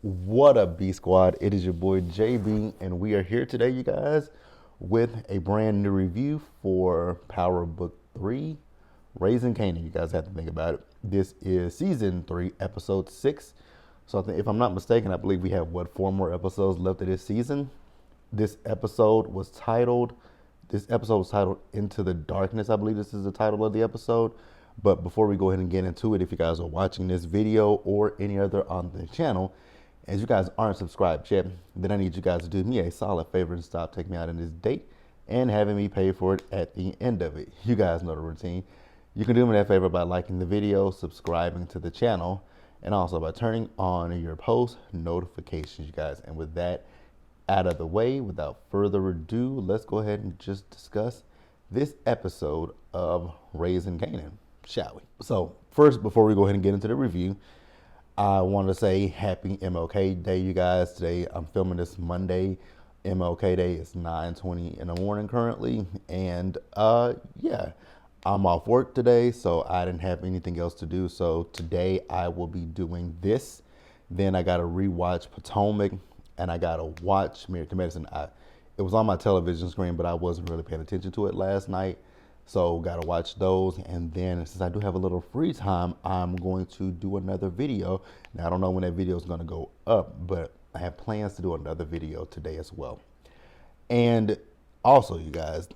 What up, B Squad? It is your boy JB, and we are here today, you guys, with a brand new review for Power Book 3, Raising Kanan. You guys have to think about it. This is Season 3, Episode 6. So if I'm not mistaken, I believe we have, four more episodes left of this season. This episode was titled Into the Darkness. I believe this is the title of the episode. But before we go ahead and get into it, if you guys are watching this video or any other on the channel, as you guys aren't subscribed yet, then I need you guys to do me a solid favor and stop taking me out on this date and having me pay for it at the end of it. You guys know the routine. You can do me that favor by liking the video, subscribing to the channel, and also by turning on your post notifications, you guys. And with that out of the way, without further ado, let's go ahead and just discuss this episode of Raising Kanan, shall we? So first, before we go ahead and get into the review, I want to say happy MLK Day, you guys. Today I'm filming this Monday. MLK Day is 9:20 in the morning currently, and yeah, I'm off work today, so I didn't have anything else to do. So today I will be doing this. Then I gotta rewatch Potomac, and I gotta watch Married to Medicine. It was on my television screen, but I wasn't really paying attention to it last night. So gotta watch those, and then since I do have a little free time, I'm going to do another video. Now I don't know when that video is gonna go up, but I have plans to do another video today as well. And also, you guys,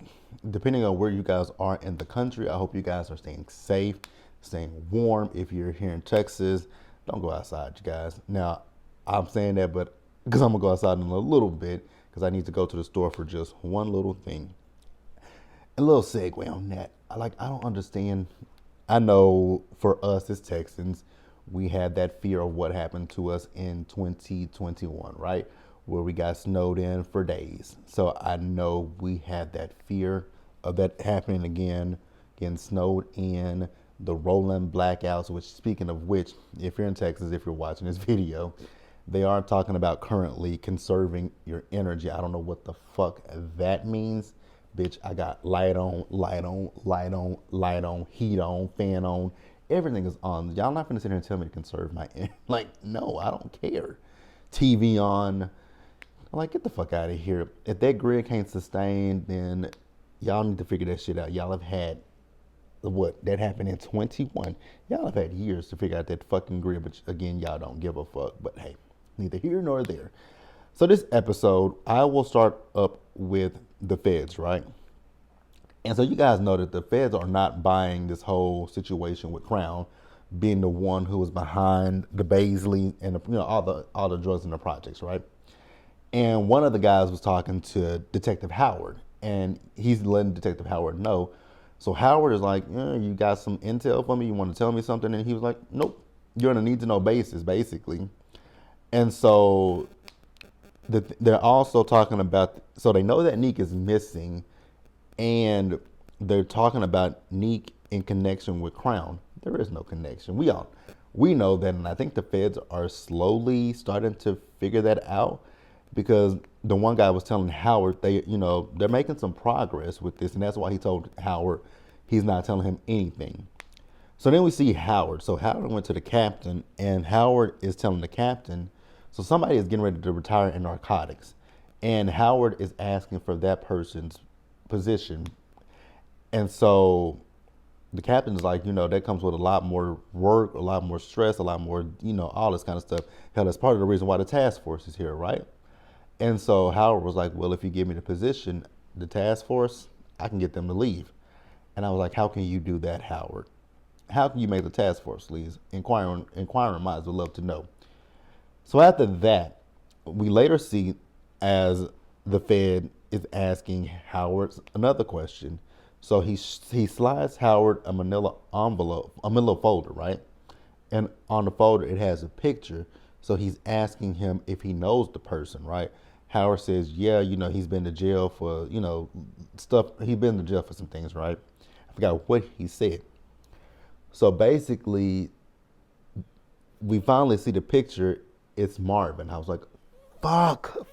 depending on where you guys are in the country, I hope you guys are staying safe, staying warm. If you're here in Texas, don't go outside, you guys. Now, I'm saying that, but because I'm gonna go outside in a little bit, because I need to go to the store for just one little thing. A little segue on that. I don't understand. I know for us as Texans, we had that fear of what happened to us in 2021, right? Where we got snowed in for days. So I know we had that fear of that happening again, getting snowed in, the rolling blackouts, which, speaking of which, if you're in Texas, if you're watching this video, they are talking about currently conserving your energy. I don't know what the fuck that means. Bitch, I got light on, light on, light on, light on, heat on, fan on. Everything is on. Y'all not gonna sit here and tell me to conserve my energy. Like, no, I don't care. TV on. I'm like, get the fuck out of here. If that grid can't sustain, then y'all need to figure that shit out. Y'all have had, what, that happened in 21. Y'all have had years to figure out that fucking grid, but again, y'all don't give a fuck. But hey, neither here nor there. So this episode, I will start up with the feds, right? And so you guys know that the feds are not buying this whole situation with Crown being the one who was behind the Baisley and all the drugs in the projects, right? And one of the guys was talking to Detective Howard, and he's letting Detective Howard know. So Howard is like, you got some intel for me? You want to tell me something? And he was like, nope, you're on a need to know basis, basically. And so they're also talking about, so they know that Neek is missing, and they're talking about Neek in connection with Crown. There is no connection. We know that, and I think the feds are slowly starting to figure that out, because the one guy was telling Howard they're making some progress with this, and that's why he told Howard he's not telling him anything. So then we see Howard. So Howard went to the captain, and Howard is telling the captain, so somebody is getting ready to retire in narcotics, and Howard is asking for that person's position. And so the captain's like, that comes with a lot more work, a lot more stress, a lot more, all this kind of stuff. Hell, that's part of the reason why the task force is here, right? And so Howard was like, well, if you give me the position, the task force, I can get them to leave. And I was like, how can you do that, Howard? How can you make the task force leave? Inquiring minds would love to know. So after that, we later see as the Fed is asking Howard another question. So he slides Howard a manila envelope, a manila folder, right? And on the folder, it has a picture. So he's asking him if he knows the person, right? Howard says, yeah, he's been to jail for, stuff. He's been to jail for some things, right? I forgot what he said. So basically, we finally see the picture. It's Marvin. I was like, fuck,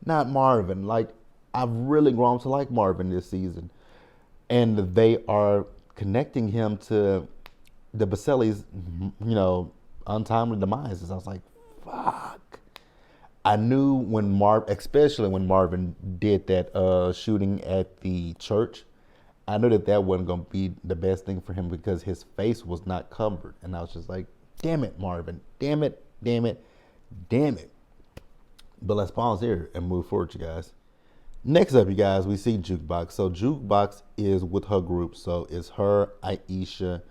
not Marvin. Like, I've really grown to like Marvin this season. And they are connecting him to the Baselli's, untimely demises. I was like, fuck. I knew when especially when Marvin did that shooting at the church, I knew that wasn't going to be the best thing for him because his face was not covered. And I was just like, damn it, Marvin. Damn it, damn it, damn it. But let's pause here and move forward, you guys. Next up, you guys, we see Jukebox. So Jukebox is with her group. So it's her, Aisha,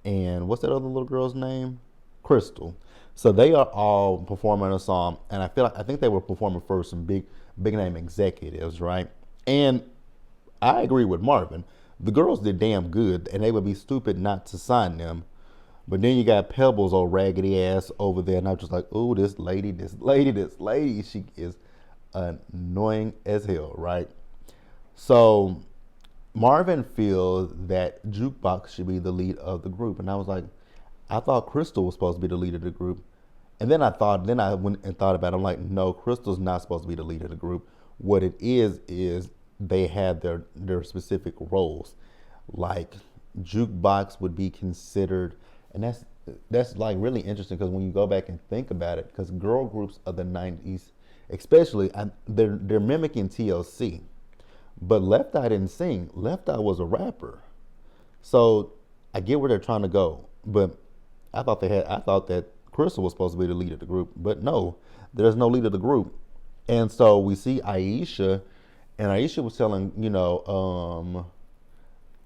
and what's that other little girl's name? Crystal. So they are all performing a song, and I think they were performing for some big name executives, right? And I agree with Marvin. The girls did damn good, and they would be stupid not to sign them. But then you got Pebbles, old raggedy ass over there, and I'm just like, ooh, this lady, she is annoying as hell, right? So Marvin feels that Jukebox should be the lead of the group, and I was like, I thought Crystal was supposed to be the lead of the group. And then I went and thought about it. I'm like, no, Crystal's not supposed to be the lead of the group. What it is they had their specific roles. Like Jukebox would be considered, and that's like really interesting because when you go back and think about it, because girl groups of the 90s, especially, they're mimicking TLC. But Left Eye didn't sing. Left Eye was a rapper. So I get where they're trying to go. But I thought that Crystal was supposed to be the lead of the group. But no, there's no lead of the group. And so we see Aisha, and Aisha was telling,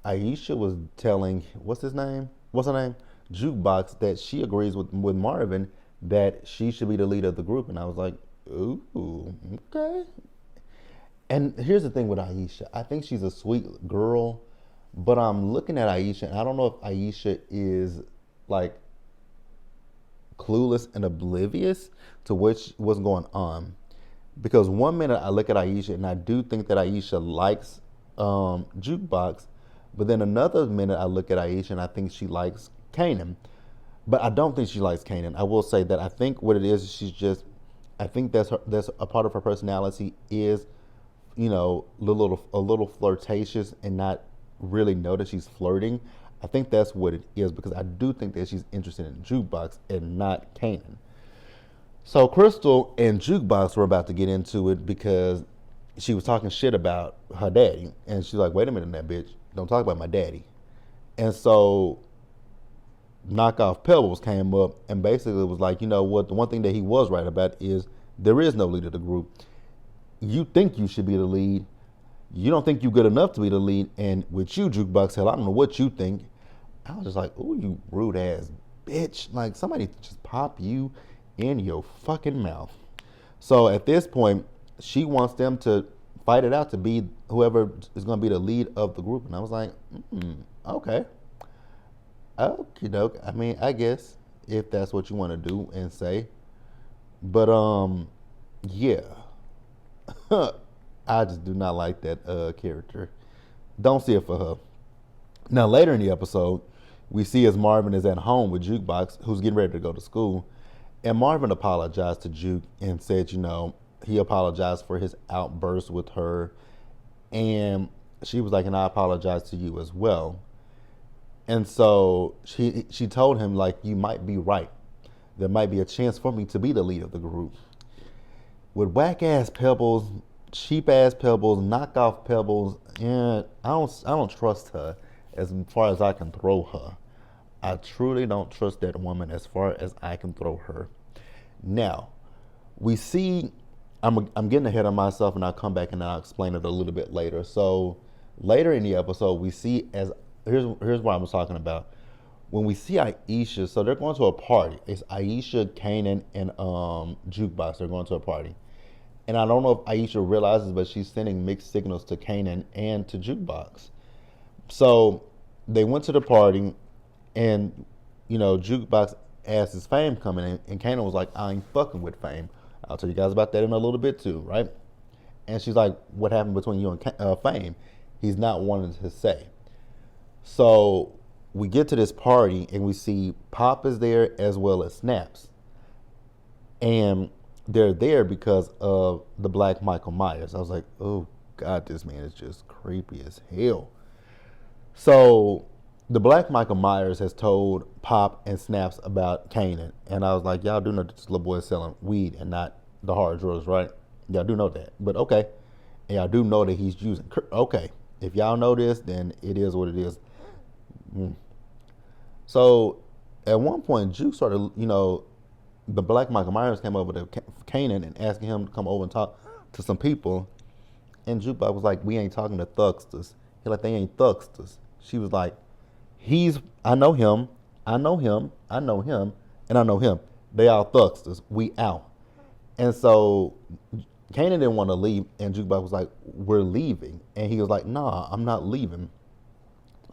Aisha was telling, what's her name? Jukebox, that she agrees with Marvin that she should be the leader of the group. And I was like, ooh, okay. And here's the thing with Aisha. I think she's a sweet girl, but I'm looking at Aisha, and I don't know if Aisha is like clueless and oblivious to what's going on. Because one minute I look at Aisha, and I do think that Aisha likes Jukebox, but then another minute I look at Aisha, and I think she likes Kanan. But I don't think she likes Kanan. I will say that I think what it is, I think that's a part of her personality is, a little flirtatious and not really know that she's flirting. I think that's what it is, because I do think that she's interested in Jukebox and not Kanan. So Crystal and Jukebox were about to get into it because she was talking shit about her daddy. And she's like, wait a minute, that bitch, don't talk about my daddy. And so Knockoff Pebbles came up and basically was like, you know what, the one thing that he was right about is there is no leader of the group. You think you should be the lead. You don't think you're good enough to be the lead. And with you, Jukebox, hell, I don't know what you think. I was just like, ooh, you rude ass bitch. Like, somebody just pop you in your fucking mouth. So at this point, she wants them to fight it out to be whoever is going to be the lead of the group. And I was like, okay. Okie doke. I mean, I guess if that's what you want to do and say. But, yeah. I just do not like that character. Don't see it for her. Now, later in the episode, we see as Marvin is at home with Jukebox, who's getting ready to go to school. And Marvin apologized to Juke and said, he apologized for his outburst with her. And she was like, and I apologize to you as well. And so she told him, like, you might be right. There might be a chance for me to be the lead of the group. With whack-ass Pebbles, cheap-ass Pebbles, knockoff Pebbles, and I don't trust her as far as I can throw her. I truly don't trust that woman as far as I can throw her. Now, we see, I'm getting ahead of myself, and I'll come back and I'll explain it a little bit later. So later in the episode, we see here's what I was talking about. When we see Aisha, so they're going to a party. It's Aisha, Kanan, and Jukebox. They're going to a party. And I don't know if Aisha realizes, but she's sending mixed signals to Kanan and to Jukebox. So they went to the party, and, Jukebox asked, is Fame coming in? And Kanan was like, I ain't fucking with Fame. I'll tell you guys about that in a little bit too, right? And she's like, what happened between you and Fame? He's not wanting to say. So we get to this party, and we see Pop is there as well as Snaps. And they're there because of the Black Michael Myers. I was like, oh, God, this man is just creepy as hell. So the Black Michael Myers has told Pop and Snaps about Kanan, and I was like, y'all do know that this little boy is selling weed and not the hard drugs, right? Y'all do know that, but okay. And y'all do know that he's using. Okay, if y'all know this, then it is what it is. So at one point, Juke started, the Black Michael Myers came over to Kanan and asking him to come over and talk to some people. And Jukebox was like, we ain't talking to thucksters. He like, they ain't thucksters. She was like, I know him, I know him, I know him, and I know him. They all thucksters. We out. And so Kanan didn't want to leave, and Jukebox was like, we're leaving. And he was like, nah, I'm not leaving.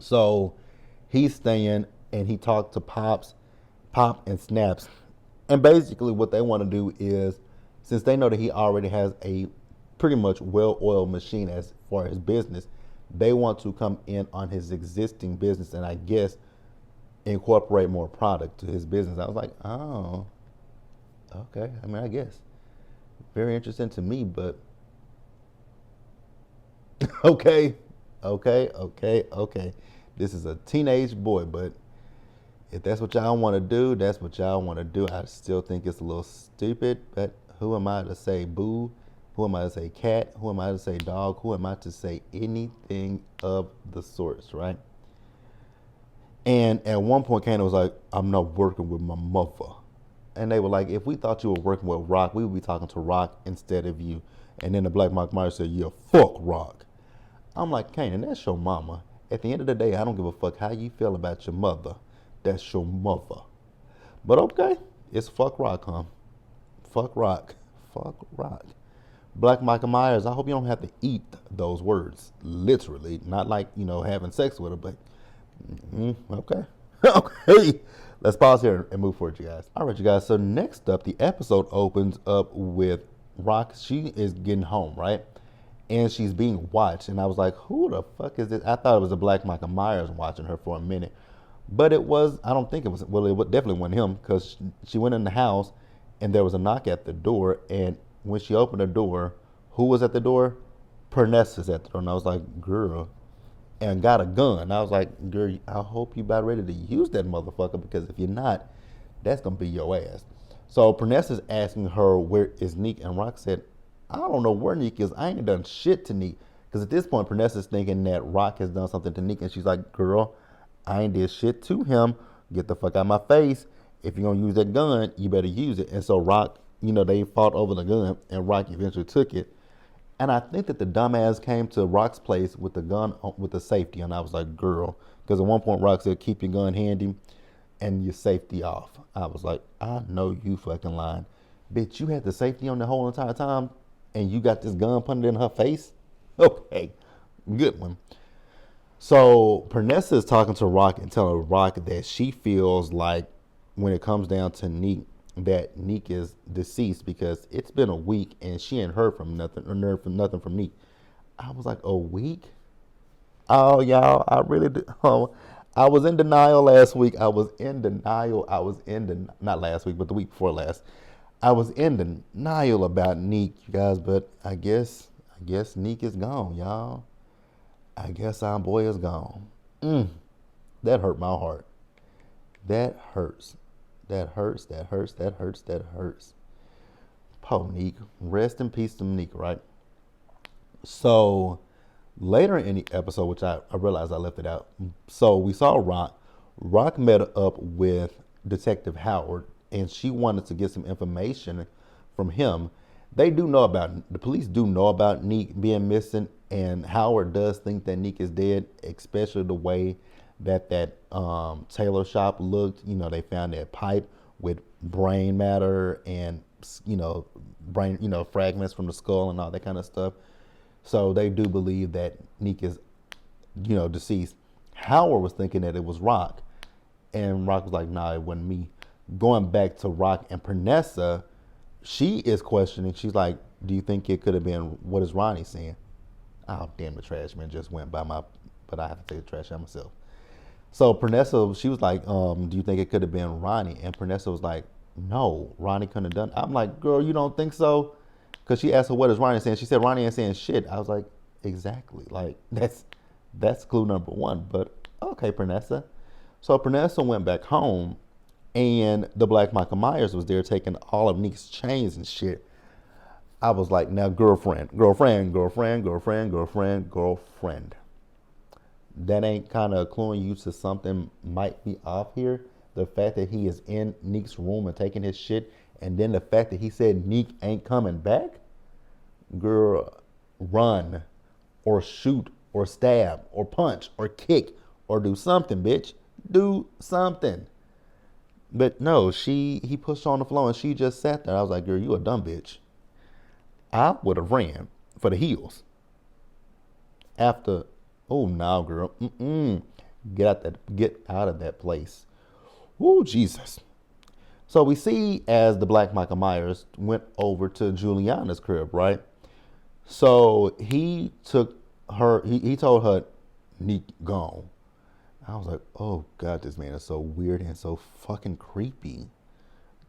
So he's staying, and he talked to Pop and Snaps. And basically what they want to do is, since they know that he already has a pretty much well-oiled machine as far as business, they want to come in on his existing business and I guess incorporate more product to his business. I was like, oh, okay. I mean, I guess. Very interesting to me, but okay. This is a teenage boy, but if that's what y'all want to do, that's what y'all want to do. I still think it's a little stupid, but who am I to say boo? Who am I to say cat? Who am I to say dog? Who am I to say anything of the sorts, right? And at one point, Kanan was like, I'm not working with my mother. And they were like, if we thought you were working with Rock, we would be talking to Rock instead of you. And then the Black Mike Myers said, yeah, fuck Rock. I'm like, Kanan, that's your mama. At the end of the day, I don't give a fuck how you feel about your mother. That's your mother. But okay, it's fuck Rock, huh? Fuck Rock. Fuck Rock. Black Michael Myers, I hope you don't have to eat those words, literally. Not like, having sex with her, but okay. Okay. Let's pause here and move forward, you guys. All right, you guys. So next up, the episode opens up with Rock. She is getting home, right? And she's being watched. And I was like, who the fuck is this? I thought it was a Black Michael Myers watching her for a minute. But it was, I don't think it was, well, it definitely wasn't him because she went in the house and there was a knock at the door. And when she opened the door, who was at the door? Pernessa's at the door. And I was like, girl, and got a gun. I was like, girl, I hope you about ready to use that motherfucker because if you're not, that's going to be your ass. So Pernessa's asking her, where is Neek? And Rock said, I don't know where Neek is. I ain't done shit to Neek. Because at this point, Pernessa's thinking that Rock has done something to Neek. And she's like, girl, I ain't did shit to him. Get the fuck out of my face. If you're going to use that gun, you better use it. And so Rock, they fought over the gun, and Rock eventually took it. And I think that the dumbass came to Rock's place with the gun, with the safety. And I was like, girl, because at one point Rock said, keep your gun handy and your safety off. I was like, I know you fucking lying. Bitch, you had the safety on the whole entire time and you got this gun pointed in her face? Okay, good one. So Pernessa is talking to Rock and telling Rock that she feels like when it comes down to Neek, that Neek is deceased because it's been a week and she ain't heard from nothing or heard from nothing from Neek. I was like, a week? Oh, y'all, I really did. Oh, I was in denial last week. Not last week, but the week before last. I was in denial about Neek, you guys, but I guess Neek is gone, y'all. I guess our boy is gone. That hurt my heart. That hurts. That hurts. Poor Neek. Rest in peace to Neek, right? So later in the episode, which I realized I left it out. So we saw Rock. Rock met up with Detective Howard, and she wanted to get some information from him. The police do know about Neek being missing, and Howard does think that Neek is dead, especially the way that tailor shop looked. They found that pipe with brain matter and, brain, fragments from the skull and all that kind of stuff. So they do believe that Neek is, deceased. Howard was thinking that it was Rock, and Rock was like, nah, it wasn't me. Going back to Rock and Pernessa, she is questioning. She's like, do you think it could have been, what is Ronnie saying? Oh, damn, the trash man just went by but I have to take the trash out myself. So Pernessa, she was like, do you think it could have been Ronnie? And Pernessa was like, no, Ronnie couldn't have done it. I'm like, girl, you don't think so? Because she asked her, what is Ronnie saying? She said, Ronnie ain't saying shit. I was like, exactly. Like, that's clue number one. But Okay, Pernessa. So Pernessa went back home, and the Black Michael Myers was there taking all of Nick's chains and shit. I was like, now, girlfriend, girlfriend, girlfriend, girlfriend, girlfriend, girlfriend. That ain't kind of cluing you to something might be off here. The fact that he is in Neek's room and taking his shit, and then the fact that he said Neek ain't coming back. Girl, run, or shoot, or stab, or punch, or kick, or do something, bitch. Do something. But no, he pushed her on the floor and she just sat there. I was like, girl, you a dumb bitch. I would have ran for the hills after. Oh no, girl. Get out of that place. Oh, Jesus. So we see as the Black Michael Myers went over to Juliana's crib, right? So he took her, he told her, Neek gone. I was like, oh God, this man is so weird and so fucking creepy.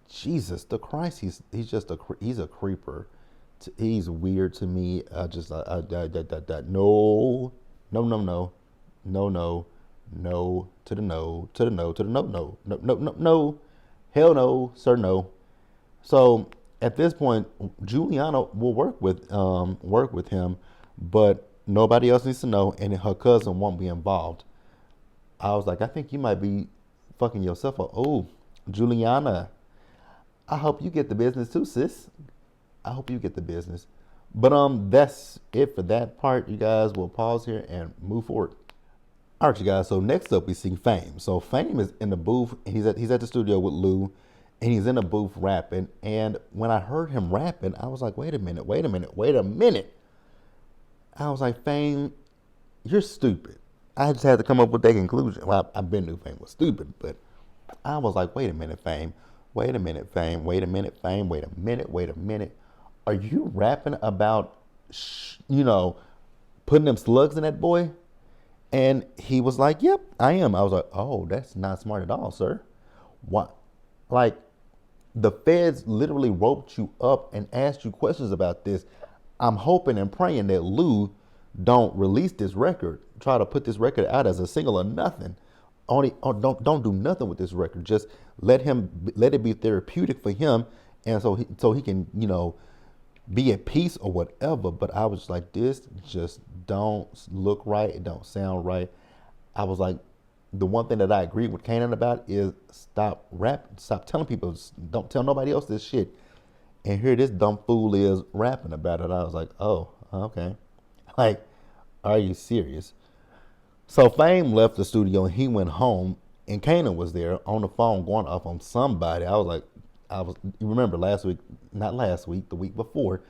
Jesus, the Christ, he's just he's a creeper. He's weird to me. No, no, no, no, no, no, no to the no, to the no, to the no, no, no, no, no, no, hell no, sir, no. So at this point, Juliana will work with him, but nobody else needs to know, and her cousin won't be involved. I was like, I think you might be fucking yourself up. Oh, Juliana, I hope you get the business too, sis. I hope you get the business. But that's it for that part. You guys will pause here and move forward. All right, you guys. So next up, we see Fame. So Fame is in the booth. And he's at the studio with Lou, and he's in the booth rapping. And when I heard him rapping, I was like, wait a minute, wait a minute, wait a minute. I was like, Fame, you're stupid. I just had to come up with that conclusion. Well, I've been knew Fame was stupid, but I was like, wait a minute, Fame. Wait a minute, Fame. Wait a minute, Fame. Wait a minute. Wait a minute. Are you rapping about, putting them slugs in that boy? And he was like, yep, I am. I was like, oh, that's not smart at all, sir. What? Like, the feds literally roped you up and asked you questions about this. I'm hoping and praying that Lou don't release this record, try to put this record out as a single or nothing. Don't do nothing with this record. Just let it be therapeutic for him, and so he can be at peace or whatever. But I was like, this just don't look right. It don't sound right. I was like, the one thing that I agree with Kanan about is stop telling people, don't tell nobody else this shit. And here this dumb fool is rapping about it. I was like, oh, okay. Like, are you serious? So Fame left the studio and he went home, and Kanan was there on the phone going off on somebody. You remember not last week, the week before,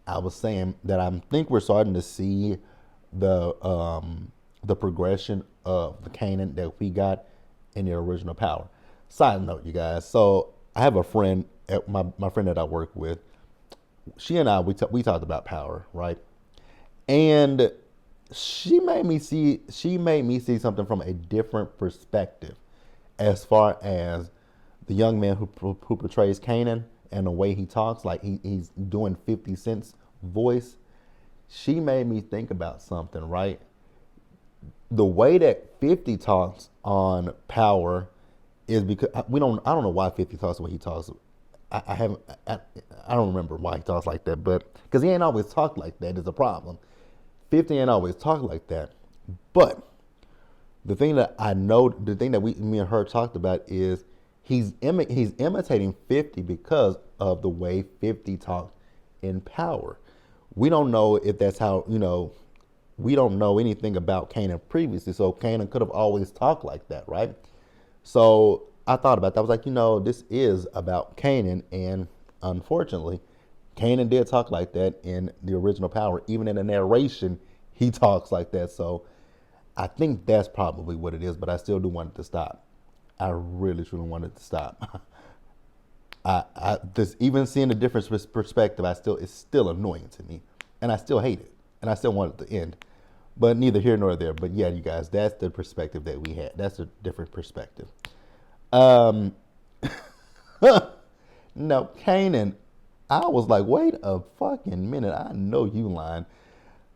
I was saying that I think we're starting to see the progression of the Kanan that we got in the original Power. Side note, you guys. So I have a friend, my friend that I work with. She and I, we talked about Power, right? And she made me see something from a different perspective, as far as the young man who portrays Kanan and the way he talks, like he's doing 50 Cent's voice. She made me think about something, right? The way that 50 talks on Power is because I don't know why 50 talks the way he talks. I don't remember why he talks like that, but because he ain't always talked like that is a problem. 50 ain't always talk like that. But the thing that me and her talked about is he's imitating 50 because of the way 50 talked in Power. We don't know if that's how, we don't know anything about Kanan previously, so Kanan could have always talked like that, right? So I thought about that. I was like, this is about Kanan, and unfortunately, Kanan did talk like that in the original Power. Even in the narration, he talks like that. So I think that's probably what it is, but I still do want it to stop. I really, truly want it to stop. I just, even seeing the different perspective, it's still annoying to me, and I still hate it, and I still want it to end. But neither here nor there. But yeah, you guys, that's the perspective that we had. That's a different perspective. No, Kanan, I was like, wait a fucking minute. I know you lying.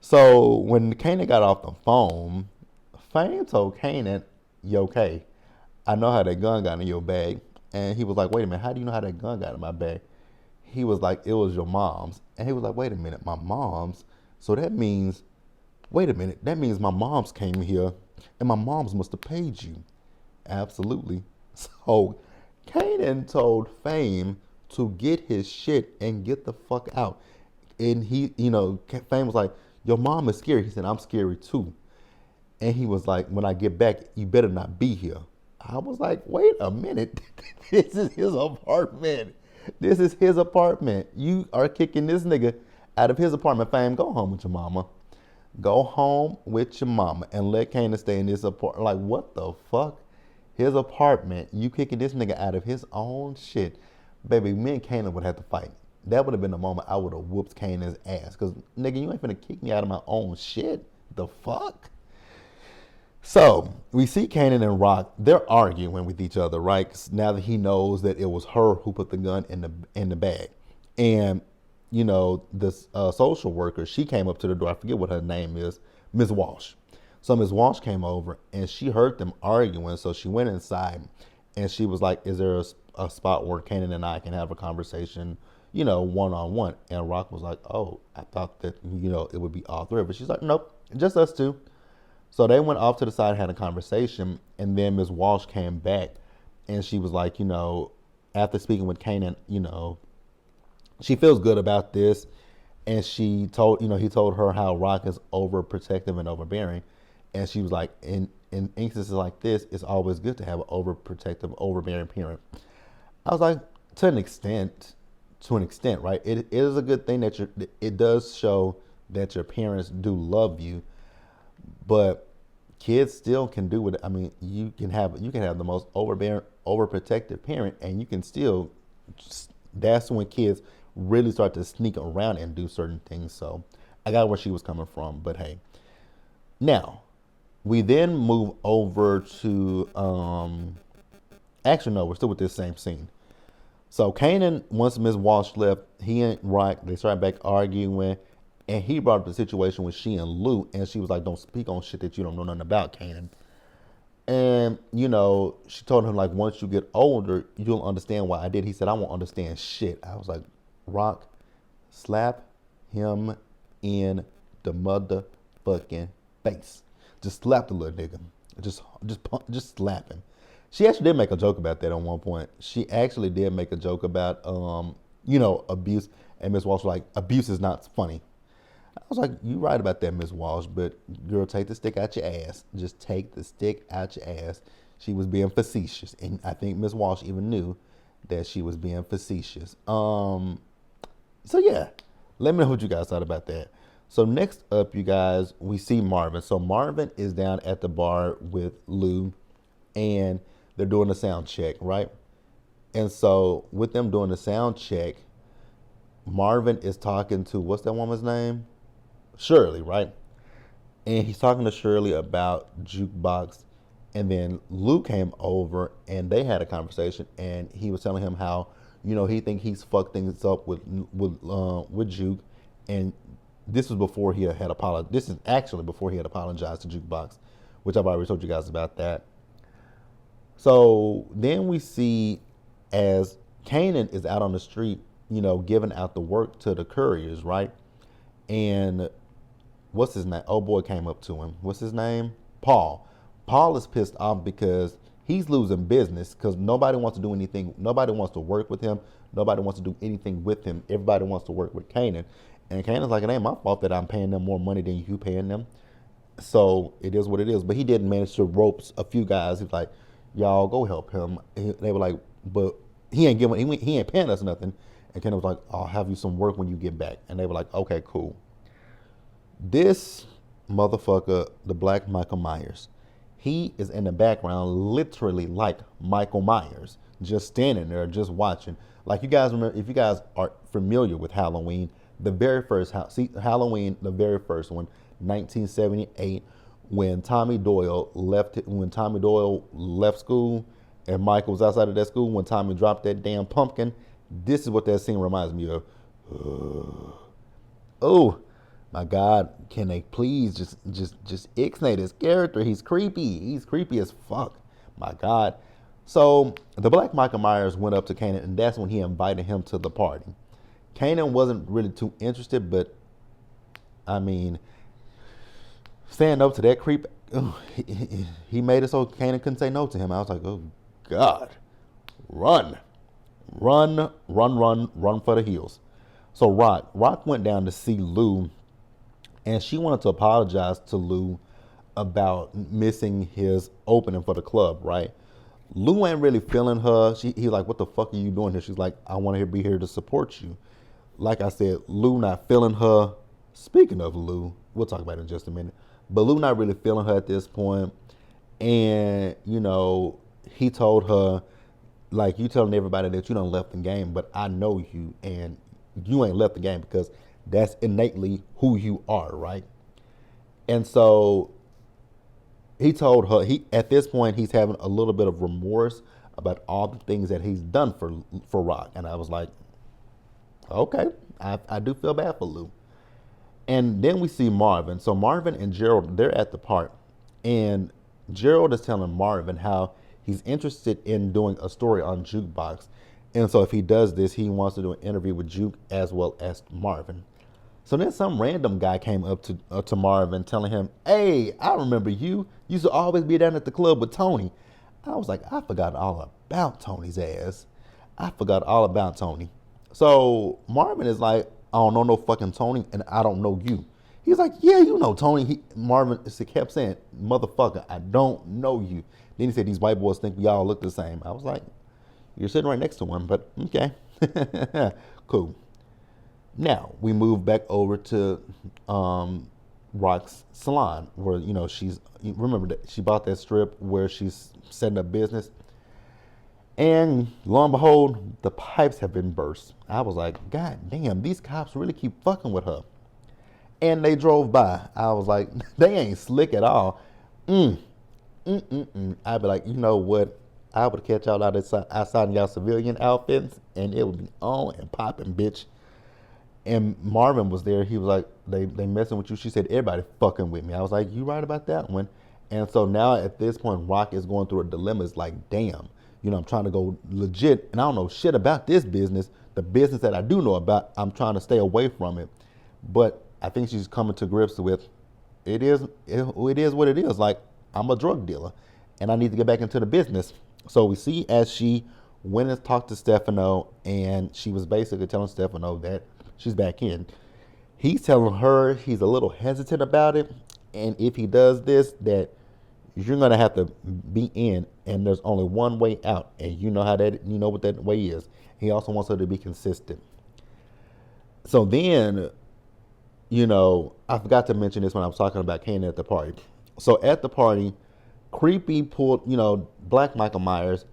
So when Kanan got off the phone, Fame told Kanan, yo, K, I know how that gun got in your bag. And he was like, wait a minute, how do you know how that gun got in my bag? He was like, it was your mom's. And he was like, wait a minute, my mom's? So that means, wait a minute, that means my mom's came here and my mom's must have paid you. Absolutely. So Kanan told Fame to get his shit and get the fuck out. And he, Fame was like, your mom is scary. He said, I'm scary too. And he was like, when I get back, you better not be here. I was like, wait a minute. This is his apartment. This is his apartment. You are kicking this nigga out of his apartment. Fame, go home with your mama. Go home with your mama and let Kanan stay in this apartment. Like, what the fuck? His apartment. You kicking this nigga out of his own shit. Baby, me and Kanan would have to fight. That would have been the moment I would have whooped Kanan's ass. Because, nigga, you ain't finna kick me out of my own shit. The fuck? So, we see Kanan and Rock, they're arguing with each other, right? Now that he knows that it was her who put the gun in the bag. And, this social worker, she came up to the door. I forget what her name is, Ms. Walsh. So Ms. Walsh came over and she heard them arguing. So she went inside and she was like, is there a spot where Kanan and I can have a conversation, one-on-one? And Rock was like, oh, I thought that, it would be all three of us. She's like, nope, just us two. So they went off to the side and had a conversation. And then Ms. Walsh came back and she was like, after speaking with Kanan, she feels good about this. And she told, he told her how Rock is overprotective and overbearing. And she was like, in instances like this, it's always good to have an overprotective, overbearing parent. I was like, to an extent, right? It is a good thing that it does show that your parents do love you, but kids still can do it. I mean, you can have the most overbearing, overprotective parent, and you can still. That's when kids really start to sneak around and do certain things. So I got where she was coming from, but hey, now. We then move over to, actually, no, we're still with this same scene. So Kanan, once Ms. Walsh left, he and Rock, they started back arguing, and he brought up the situation with she and Lou, and she was like, don't speak on shit that you don't know nothing about, Kanan. And, she told him, like, once you get older, you'll understand why I did. He said, I won't understand shit. I was like, Rock, slap him in the motherfucking face. Just slap the little nigga. Just slap him. She actually did make a joke about that at one point. She actually did make a joke about, abuse. And Miss Walsh was like, abuse is not funny. I was like, you right about that, Miss Walsh, but girl, take the stick out your ass. Just take the stick out your ass. She was being facetious. And I think Miss Walsh even knew that she was being facetious. So yeah, let me know what you guys thought about that. So next up, you guys, we see Marvin. So Marvin is down at the bar with Lou, and they're doing a sound check, right? And so with them doing the sound check, Marvin is talking to, what's that woman's name? Shirley, right? And he's talking to Shirley about Jukebox. And then Lou came over and they had a conversation, and he was telling him how, he think he's fucked things up with Juke. And this was before he had apologized. This is actually before he had apologized to Jukebox, which I've already told you guys about that. So then we see as Kanan is out on the street, giving out the work to the couriers, right? And what's his name? Oh boy came up to him. What's his name? Paul. Paul is pissed off because he's losing business because nobody wants to do anything. Nobody wants to work with him. Nobody wants to do anything with him. Everybody wants to work with Kanan. And Kanan's like, it ain't my fault that I'm paying them more money than you paying them. So it is what it is. But he did manage to rope a few guys. He was like, y'all go help him. They were like, but he ain't paying us nothing. And Kanan was like, I'll have you some work when you get back. And they were like, okay, cool. This motherfucker, the Black Michael Myers, he is in the background literally like Michael Myers, just standing there, just watching. Like, you guys remember, if you guys are familiar with Halloween, the very first Halloween, the very first one, 1978, when Tommy Doyle left school and Michael was outside of that school, when Tommy dropped that damn pumpkin, this is what that scene reminds me of. Oh, My God, can they please just ixnay this character? He's creepy. He's creepy as fuck. My God. So the Black Michael Myers went up to Kanan, and that's when he invited him to the party. Kanan wasn't really too interested, but I mean, saying no to that creep, he made it so Kanan couldn't say no to him. I was like, oh God, run, run for the hills. So Rock went down to see Lou, and she wanted to apologize to Lou about missing his opening for the club, right? Lou ain't really feeling her. He's like, what the fuck are you doing here? She's like, I want to be here to support you. Like I said, Lou not feeling her. Speaking of Lou, we'll talk about it in just a minute. But Lou not really feeling her at this point. And, he told her, like, you telling everybody that you done left the game, but I know you, and you ain't left the game because that's innately who you are, right? And so he told her, at this point, he's having a little bit of remorse about all the things that he's done for Rock. And I was like, okay, I do feel bad for Lou. And then we see Marvin. So Marvin and Gerald, they're at the park. And Gerald is telling Marvin how he's interested in doing a story on Jukebox. And so if he does this, he wants to do an interview with Juke as well as Marvin. So then some random guy came up to Marvin telling him, hey, I remember you. You used to always be down at the club with Tony. I was like, I forgot all about Tony's ass. I forgot all about Tony. So Marvin is like, I don't know no fucking Tony, and I don't know you. He's like, yeah, you know Tony. Marvin kept saying, motherfucker, I don't know you. Then he said, these white boys think we all look the same. I was like, you're sitting right next to one, but okay. Cool. Now, we move back over to Rock's salon, where, remember that she bought that strip where she's setting up business. And lo and behold, the pipes have been burst. I was like, God damn, these cops really keep fucking with her. And they drove by. I was like, they ain't slick at all. I'd be like, you know what? I would catch y'all outside in y'all civilian outfits, and it would be on and popping, bitch. And Marvin was there. He was like, they messing with you. She said, everybody fucking with me. I was like, you right about that one. And so now at this point, Rock is going through a dilemma. It's like, damn, I'm trying to go legit, and I don't know shit about this business. The business that I do know about, I'm trying to stay away from it. But I think she's coming to grips with, it is what it is. Like, I'm a drug dealer, and I need to get back into the business. So we see as she went and talked to Stefano, and she was basically telling Stefano that she's back in. He's telling her he's a little hesitant about it, and if he does this, that you're gonna have to be in, and there's only one way out, and you know what that way is. He also wants her to be consistent. So then, I forgot to mention this when I was talking about Kanan at the party. So at the party, Creepy pulled, Black Michael Myers.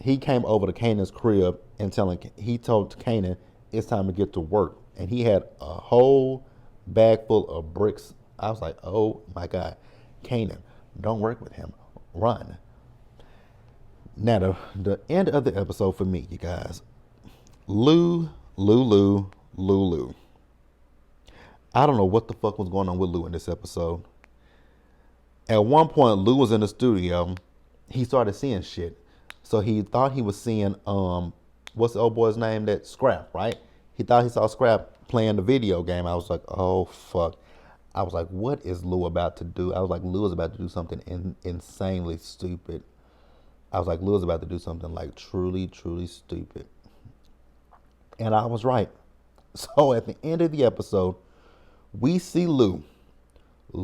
He came over to Kanan's crib and he told Kanan it's time to get to work, and he had a whole bag full of bricks. I was like, oh my God, Kanan, don't work with him. Run. Now, the end of the episode for me, you guys. Lou. I don't know what the fuck was going on with Lou in this episode. At one point, Lou was in the studio. He started seeing shit. So he thought he was seeing, what's the old boy's name? That Scrap, right? He thought he saw Scrap playing the video game. I was like, oh, fuck. I was like, what is Lou about to do? I was like, Lou is about to do something insanely stupid. I was like, Lou is about to do something like truly, truly stupid. And I was right. So at the end of the episode, we see Lou. We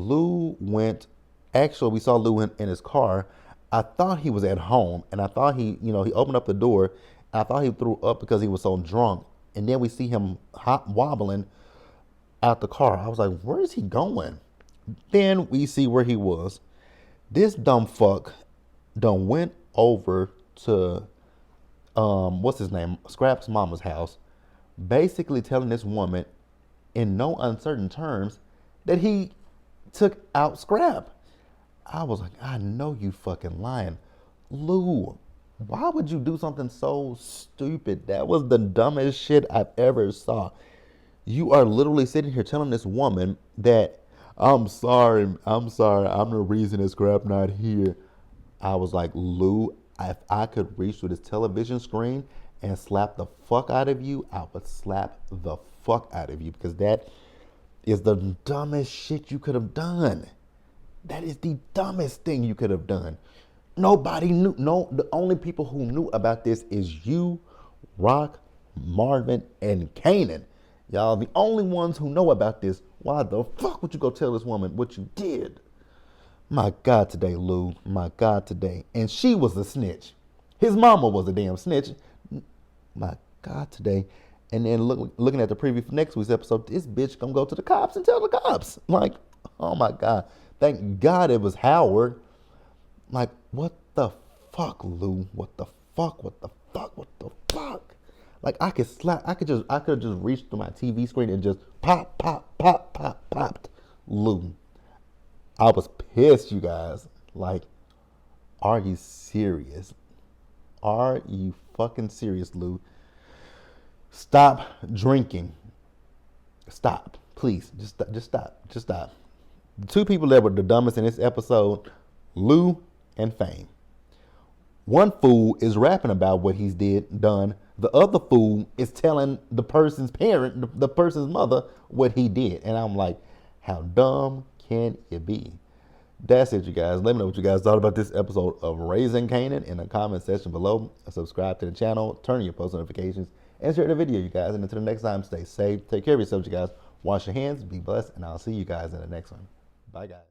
saw Lou in his car. I thought he was at home, and I thought he opened up the door. I thought he threw up because he was so drunk. And then we see him wobbling out the car. I was like, where is he going? Then we see where he was. This dumb fuck done went over to, what's his name? Scrap's mama's house, basically telling this woman in no uncertain terms that he took out Scrap. I was like, I know you fucking lying. Lou, why would you do something so stupid? That was the dumbest shit I've ever saw. You are literally sitting here telling this woman that I'm sorry, I'm the reason this crap not here. I was like, Lou, if I could reach through this television screen and slap the fuck out of you, I would slap the fuck out of you because that is the dumbest shit you could have done. That is the dumbest thing you could have done. Nobody knew. No, the only people who knew about this is you, Rock, Marvin, and Kanan. Y'all, the only ones who know about this. Why the fuck would you go tell this woman what you did? My God, today, Lou. My God, today. And she was a snitch. His mama was a damn snitch. My God, today. And then looking at the preview for next week's episode, this bitch gonna go to the cops and tell the cops. Like, oh my God. Thank God it was Howard. Like, what the fuck, Lou? What the fuck? What the fuck? What the fuck? Like, I could have just reached through my TV screen and just pop, pop, pop, pop, popped Lou. I was pissed, you guys. Like, are you serious? Are you fucking serious, Lou? Stop drinking. Stop. Please. Just stop. Just stop. The two people that were the dumbest in this episode, Lou and Fame. One fool is rapping about what he's done. The other fool is telling the person's parent, the person's mother, what he did. And I'm like, how dumb can it be? That's it, you guys. Let me know what you guys thought about this episode of Raising Kanan in the comment section below. Subscribe to the channel, turn on your post notifications, and share the video, you guys. And until the next time, stay safe. Take care of yourselves, you guys. Wash your hands, be blessed, and I'll see you guys in the next one. Bye, guys.